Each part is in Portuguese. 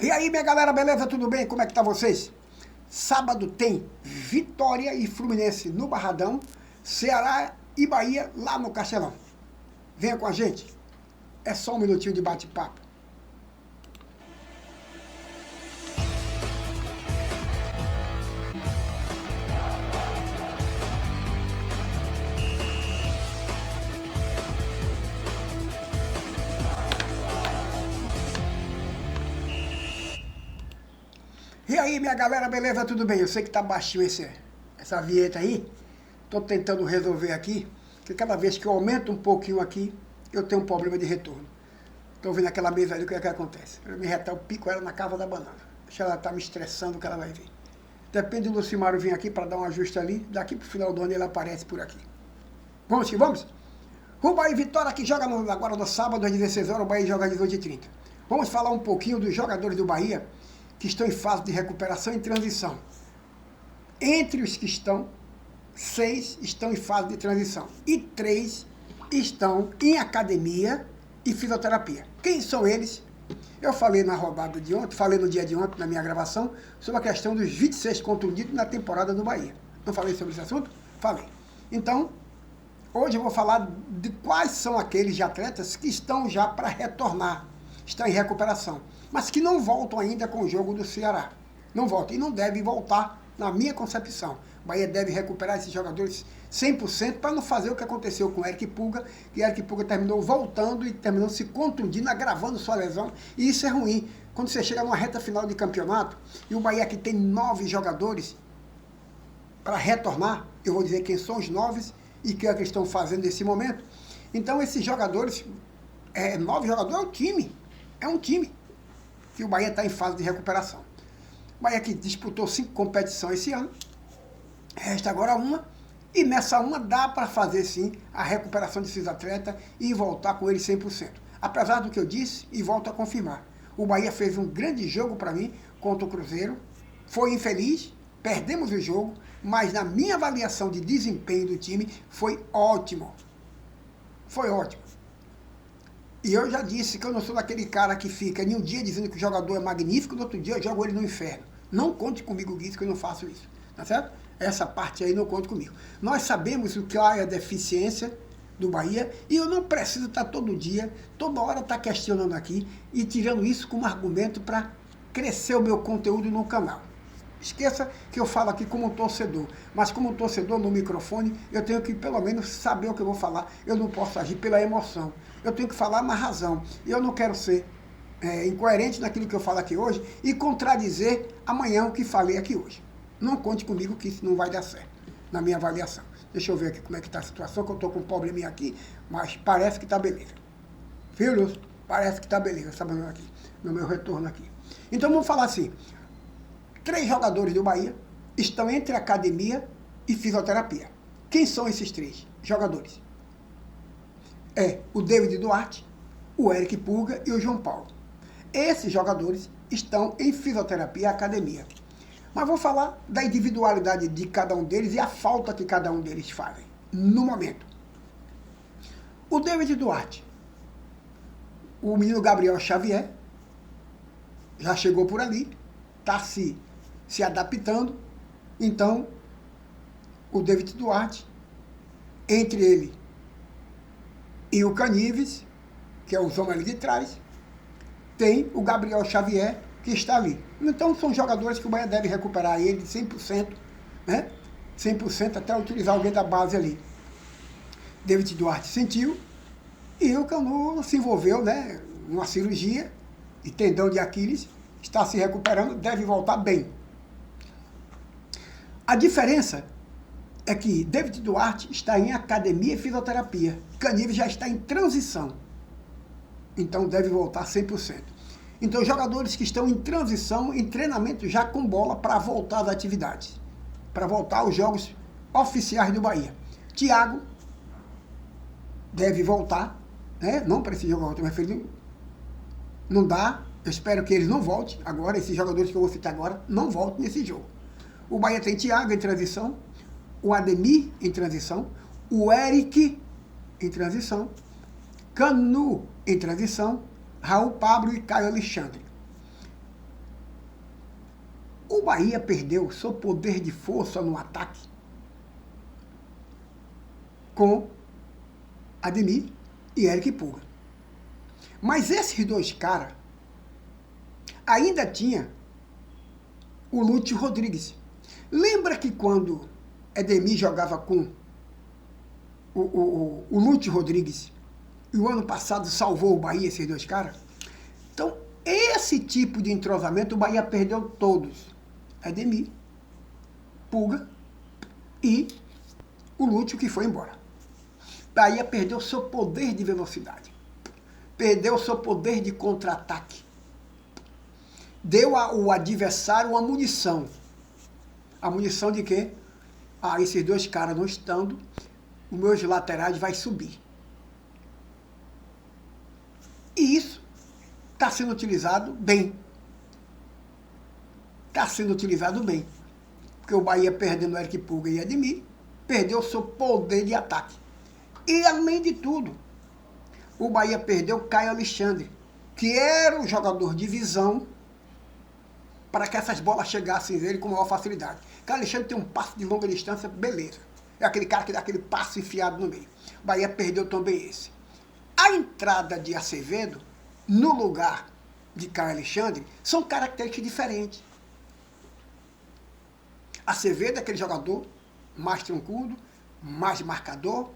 E aí, minha galera, beleza? Tudo bem? Como é que tá vocês? Sábado tem Vitória e Fluminense no Barradão, Ceará e Bahia lá no Castelão. Venha com a gente. É só um minutinho de bate-papo. E aí, minha galera, beleza? Tudo bem? Eu sei que tá baixinho essa vinheta aí. Tô tentando resolver aqui, que cada vez que eu aumento um pouquinho aqui, eu tenho um problema de retorno. Tô vendo aquela mesa ali, o que é que acontece? Eu me retar, eu pico ela na cava da banana. Deixa ela tá me estressando, que ela vai ver. Depende do Lucimário vir aqui para dar um ajuste ali, daqui pro final do ano ele aparece por aqui. Vamos que vamos? O Bahia e Vitória que joga agora no sábado às 16 horas, o Bahia joga às 18h30. Vamos falar um pouquinho dos jogadores do Bahia que estão em fase de recuperação e transição. Entre os que estão, 6 estão em fase de transição e 3 estão em academia e fisioterapia. Quem são eles? Eu falei na rodada de ontem, falei no dia de ontem, na minha gravação, sobre a questão dos 26 contundidos na temporada do Bahia. Não falei sobre esse assunto? Falei. Então, hoje eu vou falar de quais são aqueles atletas que estão já para retornar, estão em recuperação, mas que não voltam ainda com o jogo do Ceará. Não voltam e não devem voltar, na minha concepção. O Bahia deve recuperar esses jogadores 100% para não fazer o que aconteceu com o Eric Pulga, que o Eric Pulga terminou voltando e terminou se contundindo, agravando sua lesão, e isso é ruim. Quando você chega numa reta final de campeonato, e o Bahia que tem 9 jogadores para retornar, eu vou dizer quem são os 9 e o que é que estão fazendo nesse momento. Então esses jogadores, 9 jogadores é um time que o Bahia está em fase de recuperação. O Bahia que disputou 5 competições esse ano, resta agora uma, e nessa uma dá para fazer sim a recuperação desses atletas e voltar com eles 100%. Apesar do que eu disse, e volto a confirmar, o Bahia fez um grande jogo para mim contra o Cruzeiro, foi infeliz, perdemos o jogo, mas na minha avaliação de desempenho do time foi ótimo. Foi ótimo. E eu já disse que eu não sou daquele cara que fica em um dia dizendo que o jogador é magnífico, no outro dia eu jogo ele no inferno. Não conte comigo nisso, que eu não faço isso. Tá certo? Essa parte aí não conte comigo. Nós sabemos o que é a deficiência do Bahia e eu não preciso estar todo dia, toda hora estar questionando aqui e tirando isso como argumento para crescer o meu conteúdo no canal. Esqueça que eu falo aqui como um torcedor, mas como um torcedor no microfone, eu tenho que pelo menos saber o que eu vou falar. Eu não posso agir pela emoção. Eu tenho que falar na razão. E eu não quero ser incoerente naquilo que eu falo aqui hoje e contradizer amanhã o que falei aqui hoje. Não conte comigo que isso não vai dar certo, na minha avaliação. Deixa eu ver aqui como é que está a situação, que eu estou com um probleminha aqui, mas parece que está beleza. Viu, parece que está beleza, sabe aqui, no meu retorno aqui. Então vamos falar assim. 3 jogadores do Bahia estão entre academia e fisioterapia. Quem são esses 3 jogadores? É o David Duarte, o Eric Pulga e o João Paulo. Esses jogadores estão em fisioterapia e academia. Mas vou falar da individualidade de cada um deles e a falta que cada um deles fazem no momento. O David Duarte, o menino Gabriel Xavier, já chegou por ali, está se adaptando. Então, o David Duarte, entre ele e o Canives, que é o homem ali de trás, tem o Gabriel Xavier, que está ali. Então, são jogadores que o Bahia deve recuperar ele de 100%, né? 100% até utilizar alguém da base ali. David Duarte sentiu e o Canu se envolveu, né, numa cirurgia de tendão de Aquiles, está se recuperando, deve voltar bem. A diferença é que David Duarte está em academia e fisioterapia. Canives já está em transição. Então deve voltar 100%. Então jogadores que estão em transição, em treinamento já com bola para voltar às atividades. Para voltar aos jogos oficiais do Bahia. Thiago deve voltar, né? Não para esse jogo, mas não dá. Eu espero que eles não voltem agora, esses jogadores que eu vou citar agora, não voltem nesse jogo. O Bahia tem Thiago em transição, o Ademir em transição, o Eric em transição, Canu em transição, Raul Pablo e Caio Alexandre. O Bahia perdeu seu poder de força no ataque com Ademir e Eric Pulga. Mas esses dois caras ainda tinha o Lúcio Rodrigues. Lembra que quando Ademir jogava com o Lúcio Rodrigues e o ano passado salvou o Bahia, esses dois caras? Então, esse tipo de entrosamento o Bahia perdeu todos. Ademir, Pulga e o Lúcio, que foi embora. Bahia perdeu seu poder de velocidade. Perdeu seu poder de contra-ataque. Deu ao adversário uma munição. A munição de quê? Esses dois caras não estando, os meus laterais vai subir. E isso está sendo utilizado bem. Está sendo utilizado bem. Porque o Bahia perdendo o Eric Pulga e Ademir, perdeu seu poder de ataque. E, além de tudo, o Bahia perdeu o Caio Alexandre, que era o jogador de visão para que essas bolas chegassem nele com maior facilidade. O Caio Alexandre tem um passe de longa distância, beleza. É aquele cara que dá aquele passe enfiado no meio. O Bahia perdeu também esse. A entrada de Acevedo, no lugar de Caio Alexandre, são características diferentes. Acevedo é aquele jogador mais troncudo, mais marcador,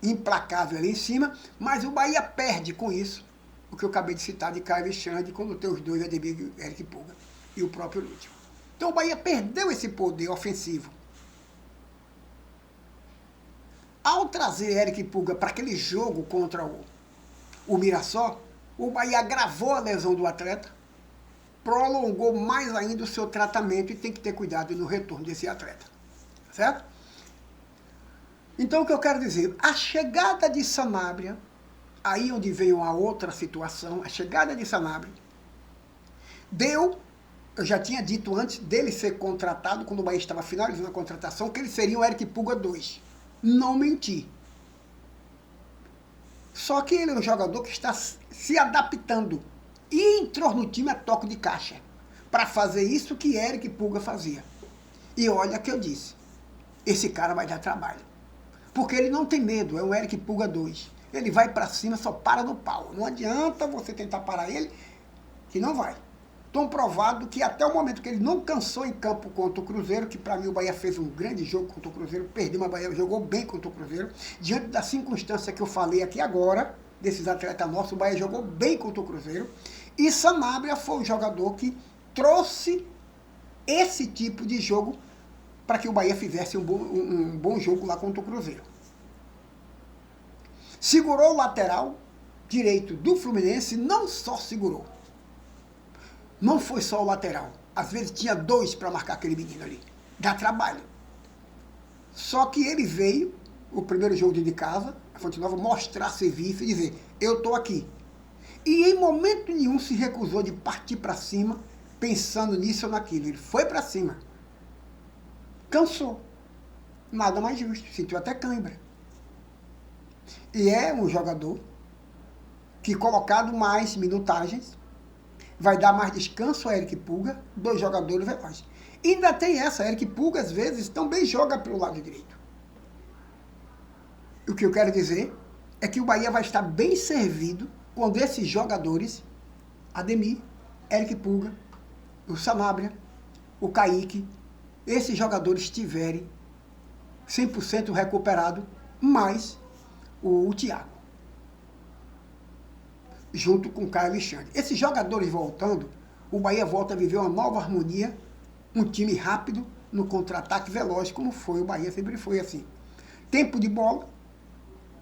implacável ali em cima, mas o Bahia perde com isso, o que eu acabei de citar de Caio Alexandre, quando tem os dois, Ademir e Eric Pulga, e o próprio Lúcio. Então o Bahia perdeu esse poder ofensivo. Ao trazer Eric Pulga para aquele jogo contra o Mirassol, o Bahia agravou a lesão do atleta, prolongou mais ainda o seu tratamento e tem que ter cuidado no retorno desse atleta. Certo? Então, o que eu quero dizer, a chegada de Sanabria, aí onde veio a outra situação, a chegada de Sanabria, eu já tinha dito antes dele ser contratado, quando o Bahia estava finalizando a contratação, que ele seria o Eric Pulga 2. Não menti. Só que ele é um jogador que está se adaptando e entrou no time a toque de caixa, para fazer isso que Eric Pulga fazia. E olha que eu disse, esse cara vai dar trabalho. Porque ele não tem medo, é o Eric Pulga 2. Ele vai para cima, só para no pau. Não adianta você tentar parar ele, que não vai. Tão provado que até o momento que ele não cansou em campo contra o Cruzeiro, que para mim o Bahia fez um grande jogo contra o Cruzeiro, perdeu, mas o Bahia jogou bem contra o Cruzeiro. Diante da circunstância que eu falei aqui agora, desses atletas nossos, o Bahia jogou bem contra o Cruzeiro. E Sanabria foi o jogador que trouxe esse tipo de jogo para que o Bahia fizesse um bom jogo lá contra o Cruzeiro. Segurou o lateral direito do Fluminense, não só segurou. Não foi só o lateral. Às vezes tinha dois para marcar aquele menino ali. Dá trabalho. Só que ele veio, o primeiro jogo de casa, a Fonte Nova, mostrar serviço e dizer, eu estou aqui. E em momento nenhum se recusou de partir para cima, pensando nisso ou naquilo. Ele foi para cima. Cansou. Nada mais justo. Sentiu até cãibra. E é um jogador que, colocado mais minutagens, vai dar mais descanso a Eric Pulga, dois jogadores velozes. E ainda tem essa, Eric Pulga, às vezes, também joga pelo lado direito. O que eu quero dizer é que o Bahia vai estar bem servido quando esses jogadores, Ademir, Eric Pulga, o Sanabria, o Kaique, esses jogadores estiverem 100% recuperado, mais o Thiago, junto com o Caio Alexandre. Esses jogadores voltando, o Bahia volta a viver uma nova harmonia, um time rápido, no contra-ataque veloz, como foi, o Bahia sempre foi assim. Tempo de bola,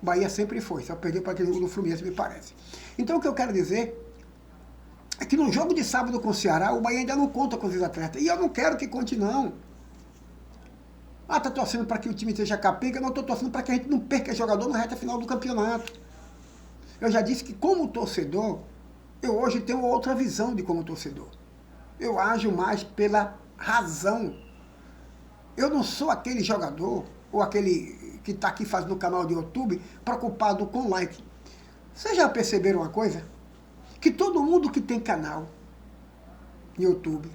o Bahia sempre foi, só perdeu para aquele jogo do Fluminense, me parece. Então, o que eu quero dizer é que no jogo de sábado com o Ceará, o Bahia ainda não conta com os atletas. E eu não quero que conte, não. Tá torcendo para que o time seja capenga? Não, estou torcendo para que a gente não perca jogador na reta final do campeonato. Eu já disse que, como torcedor, eu hoje tenho outra visão de como torcedor. Eu ajo mais pela razão. Eu não sou aquele jogador, ou aquele que está aqui fazendo no canal de YouTube, preocupado com like. Vocês já perceberam uma coisa? Que todo mundo que tem canal no YouTube,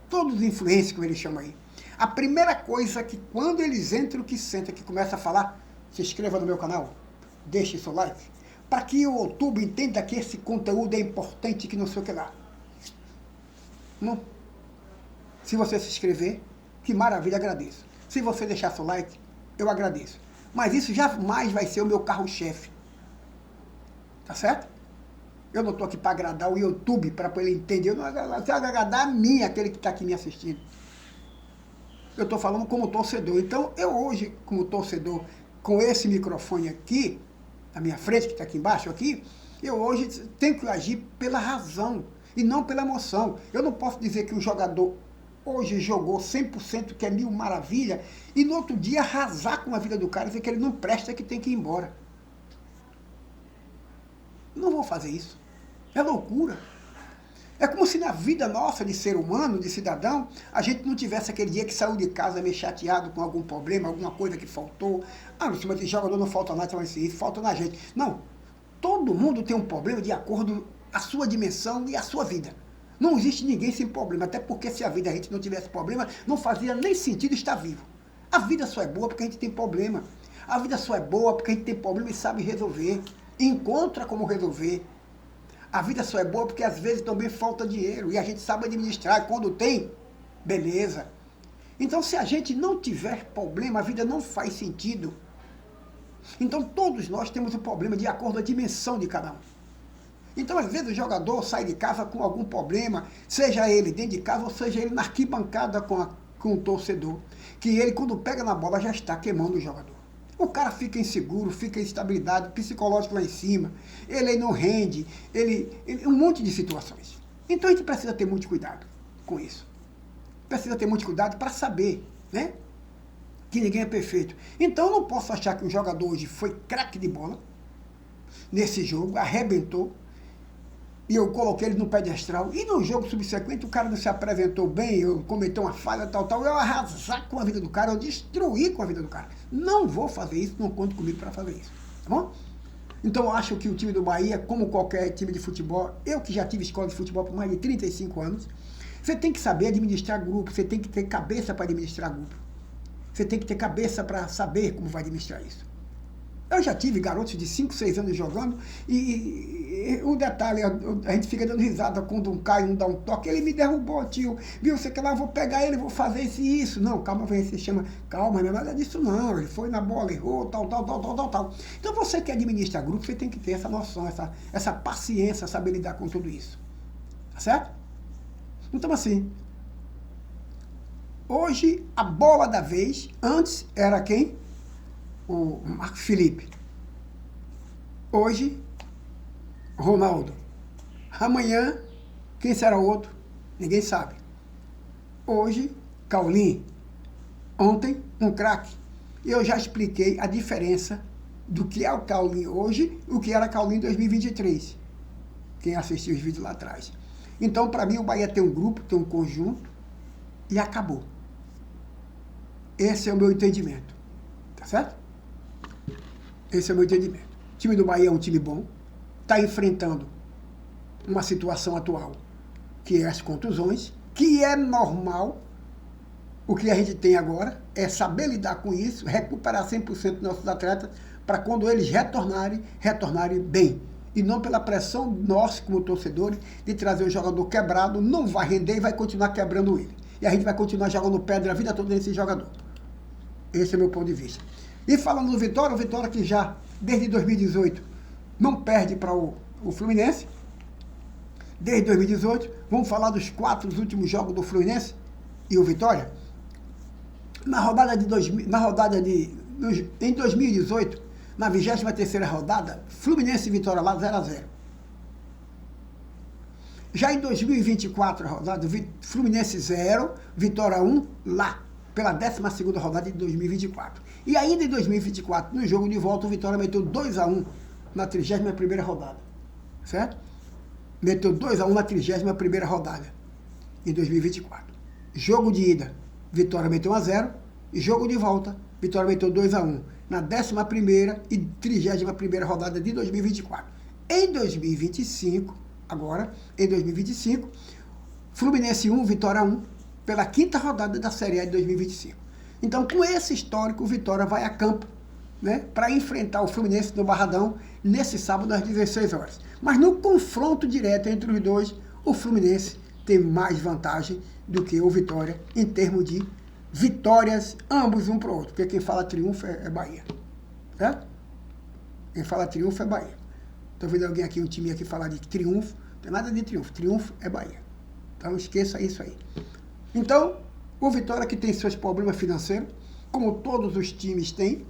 todos os influencers, como eles chamam aí. A primeira coisa que quando eles entram, que sentam, que começam a falar, se inscreva no meu canal, deixe seu like, para que o YouTube entenda que esse conteúdo é importante, que não sei o que lá. Não. Se você se inscrever, que maravilha, agradeço. Se você deixar seu like, eu agradeço. Mas isso jamais vai ser o meu carro-chefe. Tá certo? Eu não estou aqui para agradar o YouTube, para ele entender. Eu não quero agradar a mim, aquele que está aqui me assistindo. Eu estou falando como torcedor. Então, eu hoje, como torcedor, com esse microfone aqui, na minha frente, que está aqui embaixo, aqui, eu hoje tenho que agir pela razão e não pela emoção. Eu não posso dizer que o jogador hoje jogou 100%, que é mil maravilha, e no outro dia arrasar com a vida do cara e dizer que ele não presta, que tem que ir embora. Não vou fazer isso. É loucura. É como se na vida nossa de ser humano, de cidadão, a gente não tivesse aquele dia que saiu de casa meio chateado com algum problema, alguma coisa que faltou. Ah, no cima de jogador não falta nada, mas isso falta na gente. Não. Todo mundo tem um problema de acordo com a sua dimensão e a sua vida. Não existe ninguém sem problema, até porque se a vida a gente não tivesse problema, não fazia nem sentido estar vivo. A vida só é boa porque a gente tem problema. A vida só é boa porque a gente tem problema e sabe resolver. Encontra como resolver. A vida só é boa porque às vezes também falta dinheiro e a gente sabe administrar. Quando tem, beleza. Então, se a gente não tiver problema, a vida não faz sentido. Então, todos nós temos um problema de acordo com a dimensão de cada um. Então, às vezes, o jogador sai de casa com algum problema, seja ele dentro de casa ou seja ele na arquibancada com o torcedor, que ele, quando pega na bola, já está queimando o jogador. O cara fica inseguro, fica instabilidade psicológica lá em cima, ele não rende, um monte de situações. Então, a gente precisa ter muito cuidado com isso. Precisa ter muito cuidado para saber, né, que ninguém é perfeito. Então, eu não posso achar que o jogador hoje foi craque de bola, nesse jogo, arrebentou, e eu coloquei ele no pedestral, e no jogo subsequente o cara não se apresentou bem, eu cometeu uma falha, tal, eu arrasar com a vida do cara, eu destruir com a vida do cara. Não vou fazer isso, não conto comigo para fazer isso, tá bom? Então eu acho que o time do Bahia, como qualquer time de futebol, eu que já tive escola de futebol por mais de 35 anos, você tem que saber administrar grupo, você tem que ter cabeça para administrar grupo. Você tem que ter cabeça para saber como vai administrar isso. Eu já tive garotos de 5, 6 anos jogando e o detalhe, a gente fica dando risada quando um cai, um dá um toque, ele me derrubou, tio, viu, você que lá, vou pegar ele, vou fazer isso e isso. Não, calma, você chama, calma, não é nada disso não, ele foi na bola, errou, tal. Então você que administra grupo, você tem que ter essa noção, essa paciência, saber lidar com tudo isso. Tá certo? Então assim, hoje a bola da vez, antes era quem? O Marcos Felipe. Hoje, Ronaldo. Amanhã, quem será o outro? Ninguém sabe. Hoje, Caulinho. Ontem, um craque. E eu já expliquei a diferença do que é o Caulinho hoje e o que era Caulinho em 2023. Quem assistiu os vídeos lá atrás. Então, para mim, o Bahia tem um grupo, tem um conjunto e acabou. Esse é o meu entendimento. Tá certo? Esse é o meu entendimento. O time do Bahia é um time bom, está enfrentando uma situação atual, que é as contusões, que é normal. O que a gente tem agora é saber lidar com isso, recuperar 100% dos nossos atletas, para quando eles retornarem bem. E não pela pressão nossa, como torcedores, de trazer um jogador quebrado, não vai render e vai continuar quebrando ele. E a gente vai continuar jogando pedra a vida toda nesse jogador. Esse é o meu ponto de vista. E falando do Vitória, o Vitória que já, desde 2018, não perde para o Fluminense. Desde 2018, vamos falar dos 4 últimos jogos do Fluminense e o Vitória. Em 2018, na 23ª rodada, Fluminense e Vitória lá 0-0. Já em 2024, a rodada, Fluminense 0, Vitória 1, lá, pela 12ª rodada de 2024. E ainda em 2024, no jogo de volta, o Vitória meteu 2-1 na 31ª rodada. Certo? Meteu 2-1 na 31ª rodada, em 2024. Jogo de ida, Vitória meteu 1-0. E jogo de volta, Vitória meteu 2-1 na 11ª e 31ª rodada de 2024. Em 2025, agora, em 2025, Fluminense 1, Vitória 1, pela 5ª rodada da Série A de 2025. Então, com esse histórico, o Vitória vai a campo, né, para enfrentar o Fluminense no Barradão nesse sábado às 16 horas. Mas no confronto direto entre os dois, o Fluminense tem mais vantagem do que o Vitória em termos de vitórias, ambos um para o outro. Porque quem fala triunfo é Bahia. Certo? Quem fala triunfo é Bahia. Estou vendo alguém aqui, um time aqui falar de triunfo. Não tem nada de triunfo. Triunfo é Bahia. Então esqueça isso aí. Então, o Vitória, que tem seus problemas financeiros, como todos os times têm,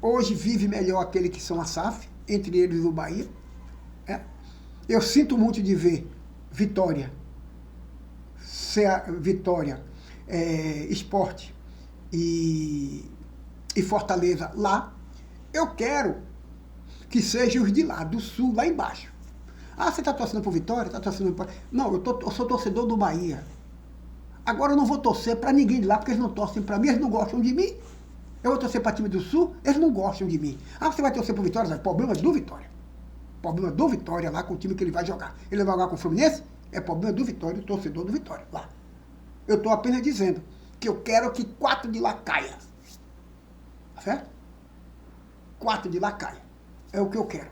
hoje vive melhor aquele que são a SAF, entre eles o Bahia. Eu sinto muito de ver Vitória, Sport e Fortaleza lá. Eu quero que sejam os de lá, do Sul, lá embaixo. Ah, você está torcendo por Vitória? Está torcendo por... Não, eu sou torcedor do Bahia. Agora eu não vou torcer para ninguém de lá, porque eles não torcem para mim, eles não gostam de mim. Eu vou torcer para time do Sul, eles não gostam de mim. Ah, você vai torcer por Vitória? Problema do Vitória. Problema do Vitória lá com o time que ele vai jogar. Ele vai jogar com o Fluminense? É problema do Vitória, do torcedor do Vitória lá. Eu estou apenas dizendo que eu quero que 4 de lá caia. Tá certo? 4 de lá caia. É o que eu quero.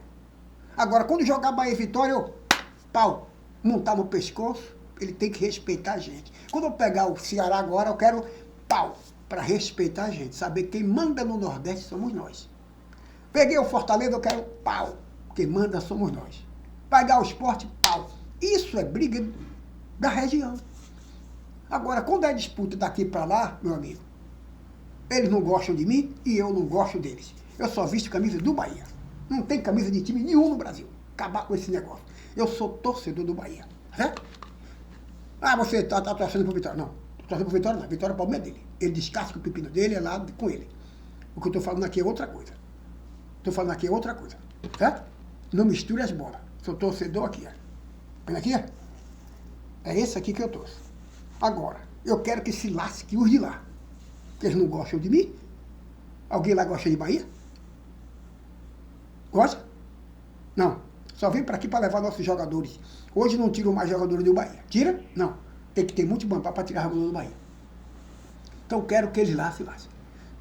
Agora, quando jogar Bahia e Vitória, eu, pau, montar no pescoço, ele tem que respeitar a gente. Quando eu pegar o Ceará agora, eu quero pau, para respeitar a gente. Saber quem manda no Nordeste somos nós. Peguei o Fortaleza, eu quero pau. Quem manda somos nós. Pegar o Sport, pau. Isso é briga da região. Agora, quando é disputa daqui para lá, meu amigo, eles não gostam de mim e eu não gosto deles. Eu só visto camisa do Bahia. Não tem camisa de time nenhum no Brasil. Acabar com esse negócio. Eu sou torcedor do Bahia. Certo? Ah, você está torcendo por Vitória. Não, estou torcendo por Vitória não. Vitória é o problema dele. Ele descasca o pepino dele, é lá com ele. O que eu estou falando aqui é outra coisa. Certo? Não misture as bolas. Sou torcedor aqui, ó. Vendo aqui? É esse aqui que eu torço. Agora, eu quero que se lasque os de lá. Que eles não gostam de mim. Alguém lá gosta de Bahia? Gosta? Não. Só vem para aqui para levar nossos jogadores. Hoje não tiram mais jogadores do Bahia. Tira? Não. Tem que ter muito bom para tirar jogador do Bahia. Então eu quero que eles lá se lasquem.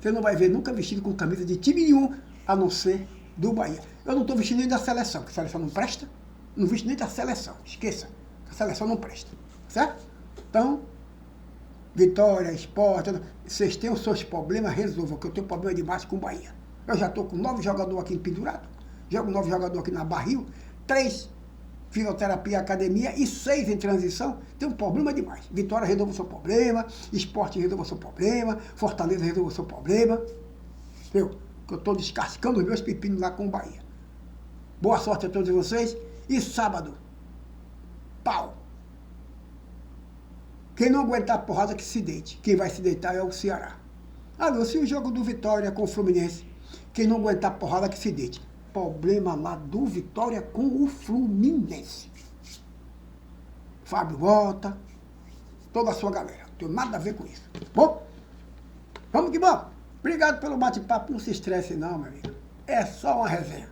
Você não vai ver nunca vestido com camisa de time nenhum, a não ser do Bahia. Eu não estou vestindo nem da seleção, porque a seleção não presta. Não visto nem da seleção. Esqueça. A seleção não presta. Certo? Então, Vitória, Sport, vocês têm os seus problemas, resolvam, que eu tenho problema demais com o Bahia. Eu já estou com 9 jogadores aqui pendurados, jogo 9 jogadores aqui na Barril, 3 fisioterapia academia e 6 em transição. Tem um problema demais. Vitória resolve o seu problema, Sport resolve o seu problema, Fortaleza resolve o seu problema. Que eu estou descascando os meus pepinos lá com o Bahia. Boa sorte a todos vocês e sábado, pau. Quem não aguentar a porrada que se deite. Quem vai se deitar é o Ceará. Se o jogo do Vitória com o Fluminense, quem não aguentar a porrada que se deite. Problema lá do Vitória com o Fluminense. Fábio Volta, toda a sua galera. Não tenho nada a ver com isso. Bom, vamos que vamos. Obrigado pelo bate-papo. Não se estresse não, meu amigo. É só uma resenha.